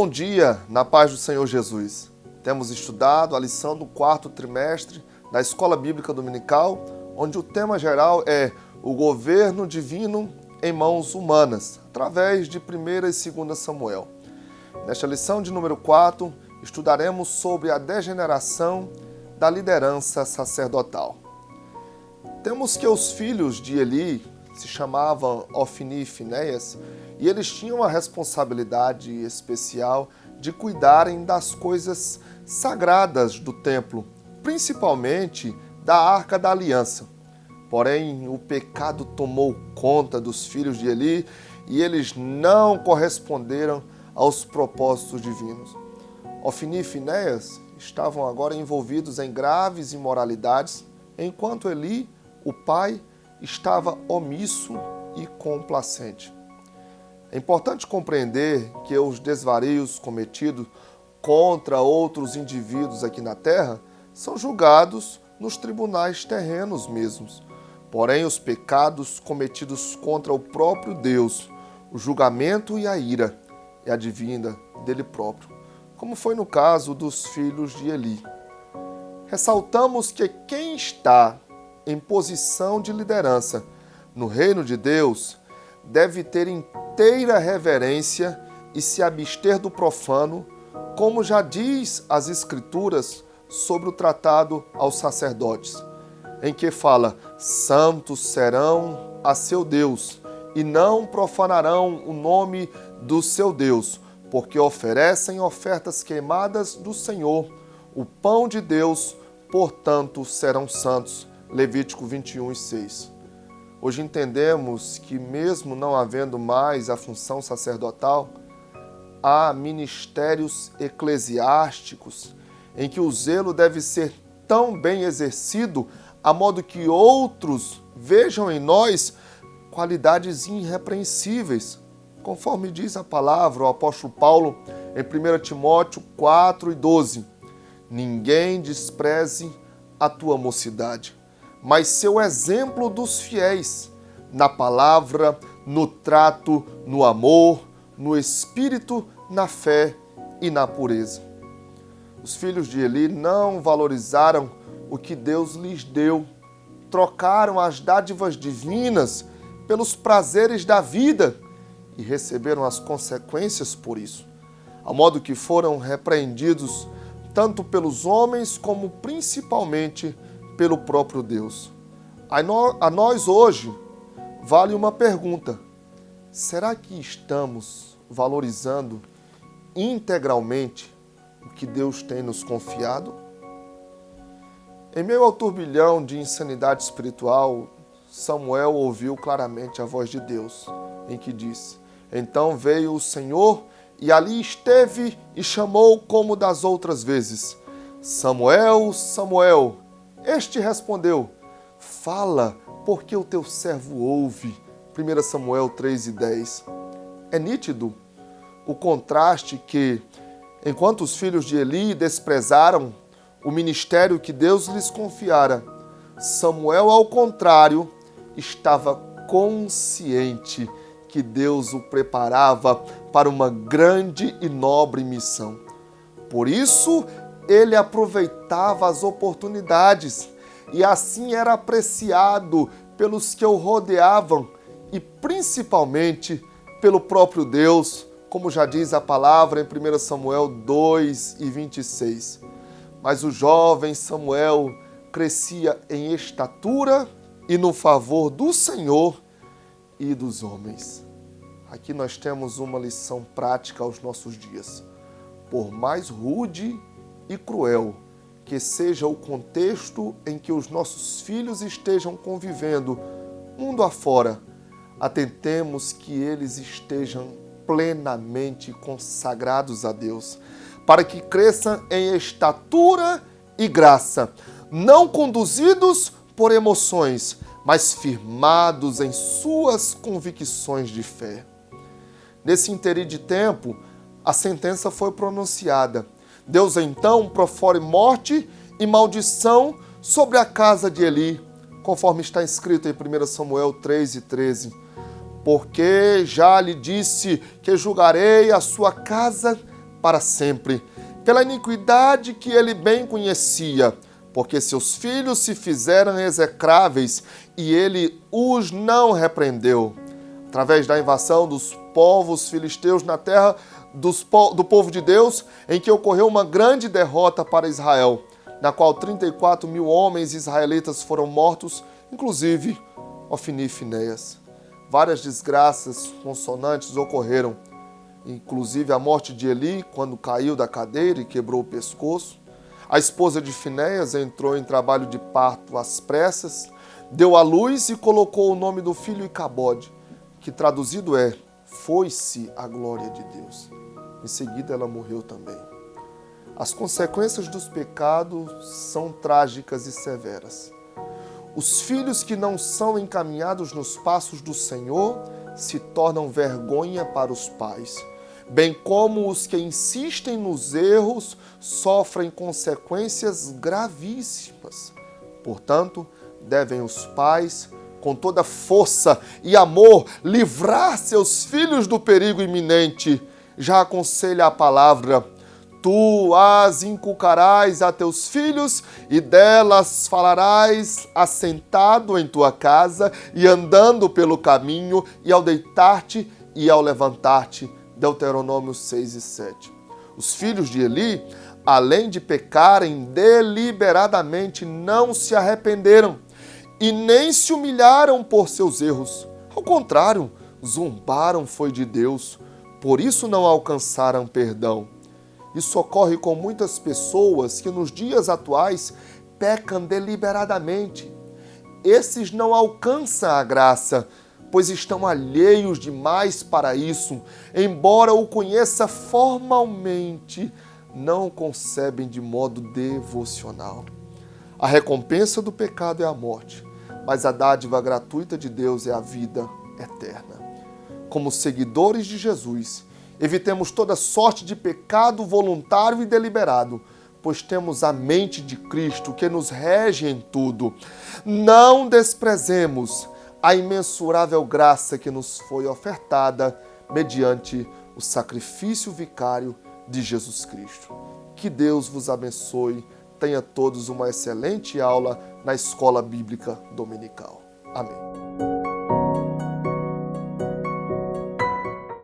Bom dia, na paz do Senhor Jesus. Temos estudado a lição do 4º trimestre da Escola Bíblica Dominical, onde o tema geral é o governo divino em mãos humanas, através de 1ª e 2ª Samuel. Nesta lição de número 4, estudaremos sobre a degeneração da liderança sacerdotal. Temos que os filhos de Eli se chamavam Ofni e Finéias, e eles tinham a responsabilidade especial de cuidarem das coisas sagradas do templo, principalmente da Arca da Aliança. Porém, o pecado tomou conta dos filhos de Eli e eles não corresponderam aos propósitos divinos. Ofni e Finéias estavam agora envolvidos em graves imoralidades, enquanto Eli, o pai, estava omisso e complacente. É importante compreender que os desvarios cometidos contra outros indivíduos aqui na terra são julgados nos tribunais terrenos mesmos. Porém, os pecados cometidos contra o próprio Deus, o julgamento e a ira é advinda dele próprio, como foi no caso dos filhos de Eli. Ressaltamos que quem está em posição de liderança no reino de Deus deve ter inteira reverência e se abster do profano, como já diz as Escrituras sobre o tratado aos sacerdotes, em que fala: santos serão a seu Deus, e não profanarão o nome do seu Deus, porque oferecem ofertas queimadas do Senhor, o pão de Deus, portanto serão santos. Levítico 21:6. Hoje entendemos que, mesmo não havendo mais a função sacerdotal, há ministérios eclesiásticos em que o zelo deve ser tão bem exercido a modo que outros vejam em nós qualidades irrepreensíveis, conforme diz a palavra, o apóstolo Paulo, em 1 Timóteo 4:12. Ninguém despreze a tua mocidade, mas seu exemplo dos fiéis, na palavra, no trato, no amor, no espírito, na fé e na pureza. Os filhos de Eli não valorizaram o que Deus lhes deu, trocaram as dádivas divinas pelos prazeres da vida e receberam as consequências por isso, a modo que foram repreendidos tanto pelos homens como principalmente pelo próprio Deus. A nós hoje vale uma pergunta: será que estamos valorizando integralmente o que Deus tem nos confiado? Em meio ao turbilhão de insanidade espiritual, Samuel ouviu claramente a voz de Deus, em que disse: então veio o Senhor e ali esteve e chamou como das outras vezes: Samuel, Samuel. Este respondeu: fala, porque o teu servo ouve. 1 Samuel 3:10. É nítido o contraste que, enquanto os filhos de Eli desprezaram o ministério que Deus lhes confiara, Samuel, ao contrário, estava consciente que Deus o preparava para uma grande e nobre missão. Por isso, ele aproveitava as oportunidades e assim era apreciado pelos que o rodeavam e principalmente pelo próprio Deus, como já diz a palavra em 1 Samuel 2:26. Mas o jovem Samuel crescia em estatura e no favor do Senhor e dos homens. Aqui nós temos uma lição prática aos nossos dias. Por mais rude e cruel que seja o contexto em que os nossos filhos estejam convivendo, mundo afora, atentemos que eles estejam plenamente consagrados a Deus, para que cresçam em estatura e graça, não conduzidos por emoções, mas firmados em suas convicções de fé. Nesse interim de tempo, a sentença foi pronunciada. Deus então profere morte e maldição sobre a casa de Eli, conforme está escrito em 1 Samuel 3:13. Porque já lhe disse que julgarei a sua casa para sempre, pela iniquidade que ele bem conhecia, porque seus filhos se fizeram execráveis e ele os não repreendeu. Através da invasão dos povos filisteus na terra do povo de Deus, em que ocorreu uma grande derrota para Israel, na qual 34 mil homens israelitas foram mortos, inclusive Ofni e Finéias. Várias desgraças consonantes ocorreram, inclusive a morte de Eli, quando caiu da cadeira e quebrou o pescoço. A esposa de Finéias entrou em trabalho de parto às pressas, deu à luz e colocou o nome do filho Icabode, que traduzido é, foi-se a glória de Deus. Em seguida ela morreu também. As consequências dos pecados são trágicas e severas. Os filhos que não são encaminhados nos passos do Senhor se tornam vergonha para os pais, bem como os que insistem nos erros sofrem consequências gravíssimas. Portanto, devem os pais, com toda força e amor, livrar seus filhos do perigo iminente. Já aconselha a palavra: tu as inculcarás a teus filhos e delas falarás assentado em tua casa e andando pelo caminho e ao deitar-te e ao levantar-te. Deuteronômio 6 e 7. Os filhos de Eli, além de pecarem deliberadamente, não se arrependeram e nem se humilharam por seus erros. Ao contrário, zombaram foi de Deus, por isso não alcançaram perdão. Isso ocorre com muitas pessoas que nos dias atuais pecam deliberadamente. Esses não alcançam a graça, pois estão alheios demais para isso. Embora o conheça formalmente, não o concebem de modo devocional. A recompensa do pecado é a morte, mas a dádiva gratuita de Deus é a vida eterna. Como seguidores de Jesus, evitemos toda sorte de pecado voluntário e deliberado, pois temos a mente de Cristo que nos rege em tudo. Não desprezemos a imensurável graça que nos foi ofertada mediante o sacrifício vicário de Jesus Cristo. Que Deus vos abençoe. Tenha todos uma excelente aula na Escola Bíblica Dominical. Amém.